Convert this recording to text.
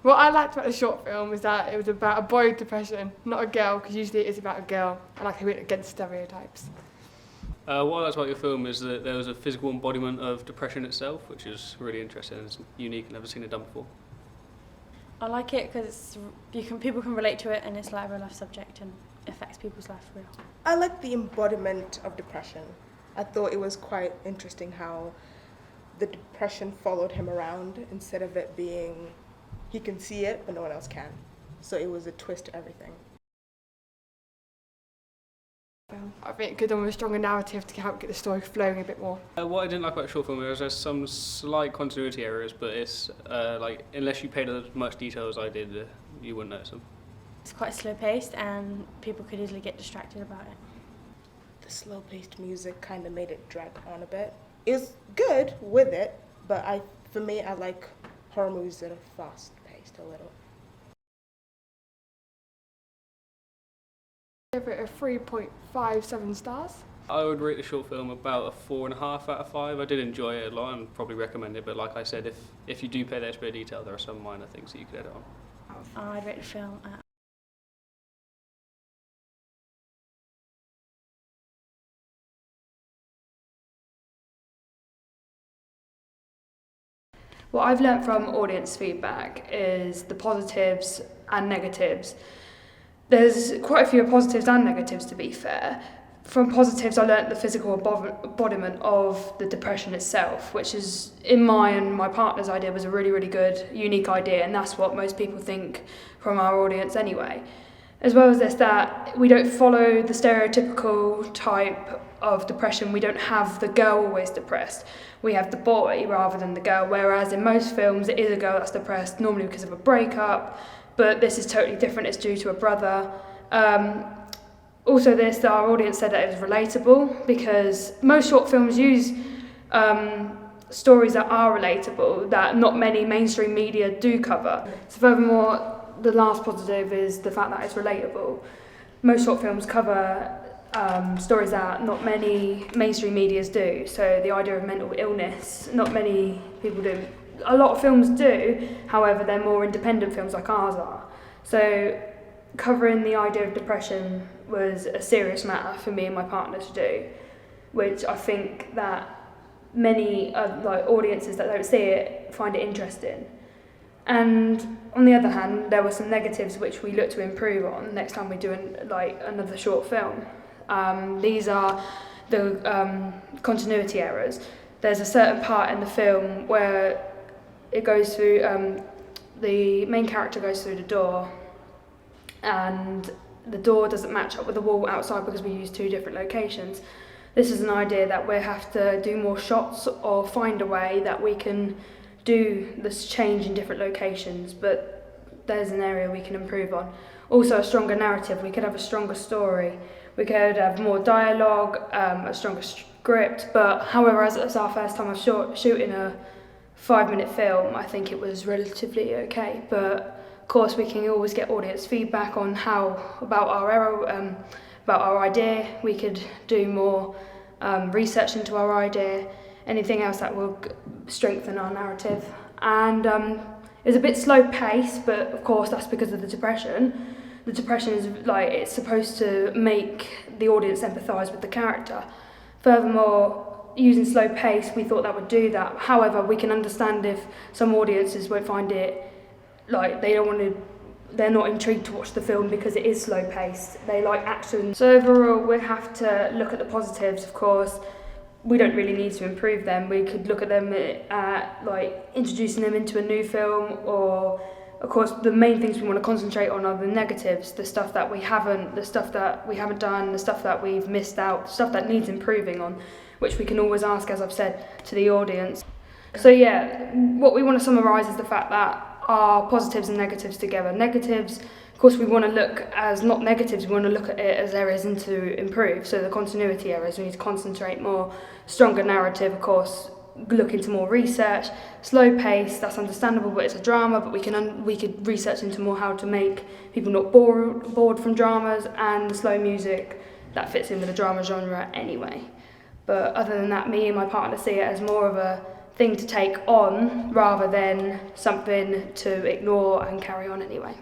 What I liked about the short film is that it was about a boy with depression, not a girl, because usually it is about a girl, and like I went against stereotypes. What I liked about your film is that there was a physical embodiment of depression itself, which is really interesting and unique and never seen it done before. I like it because people can relate to it, and it's like a real life subject and affects people's life real. I like the embodiment of depression. I thought it was quite interesting how the depression followed him around instead of it being he can see it but no one else can. So it was a twist to everything. I think it could have done with a stronger narrative to help get the story flowing a bit more. What I didn't like about the short film is there's some slight continuity errors, but it's like unless you paid as much detail as I did, you wouldn't notice them. It's quite slow paced and people could easily get distracted about it. The slow-paced music kind of made it drag on a bit. It was good with it, but for me, I like horror movies that are fast-paced a little. Give it a 3.57 stars. I would rate the short film about a 4.5 out of 5. I did enjoy it a lot and probably recommend it, but like I said, if you do pay that extra bit of detail, there are some minor things that you could edit on. I'd rate the film at What I've learnt from audience feedback is the positives and negatives. There's quite a few positives and negatives, to be fair. From positives, I learnt the physical embodiment of the depression itself, which is, in my and my partner's idea, was a really, really good, unique idea, and that's what most people think from our audience anyway. As well as this, that we don't follow the stereotypical type of depression. We don't have the girl always depressed. We have the boy rather than the girl, whereas in most films it is a girl that's depressed, normally because of a breakup, but this is totally different. It's due to a brother. Also our audience said that it was relatable, because most short films use stories that are relatable, that not many mainstream media do cover. So furthermore, the last positive is the fact that it's relatable. Most short films cover stories that not many mainstream medias do. So the idea of mental illness, not many people do. A lot of films do, however, they're more independent films like ours are. So covering the idea of depression was a serious matter for me and my partner to do, which I think that many audiences that don't see it find it interesting. And on the other hand, there were some negatives which we look to improve on next time we do another short film. These are the continuity errors. There's a certain part in the film where it goes through, the main character goes through the door, and the door doesn't match up with the wall outside because we use two different locations. This is an idea that we have to do more shots or find a way that we can do this change in different locations, but there's an area we can improve on. Also, a stronger narrative. We could have a stronger story. We could have more dialogue, a stronger script, but however, as it's our first time of shooting a 5-minute film, I think it was relatively okay. But of course, we can always get audience feedback on about our idea. We could do more research into our idea, anything else that will strengthen our narrative. And it was a bit slow paced, but of course that's because of the depression. The depression is it's supposed to make the audience empathise with the character. Furthermore, using slow pace, we thought that would do that. However, we can understand if some audiences won't find it, they're not intrigued to watch the film because it is slow paced. They like action. So overall, we have to look at the positives, of course. We don't really need to improve them. We could look at them at introducing them into a new film, or of course the main things we want to concentrate on are the negatives, the stuff that we haven't done, the stuff that we've missed out, the stuff that needs improving on, which we can always ask, as I've said, to the audience. So yeah, what we want to summarise is the fact that our positives and negatives together. Negatives, of course, we want to look as not negatives, we want to look at it as areas to improve. So the continuity areas, we need to concentrate more, stronger narrative, of course, look into more research, slow pace, that's understandable, but it's a drama, but we could research into more how to make people not bored from dramas, and the slow music, that fits in with the drama genre anyway. But other than that, me and my partner see it as more of a thing to take on rather than something to ignore and carry on anyway.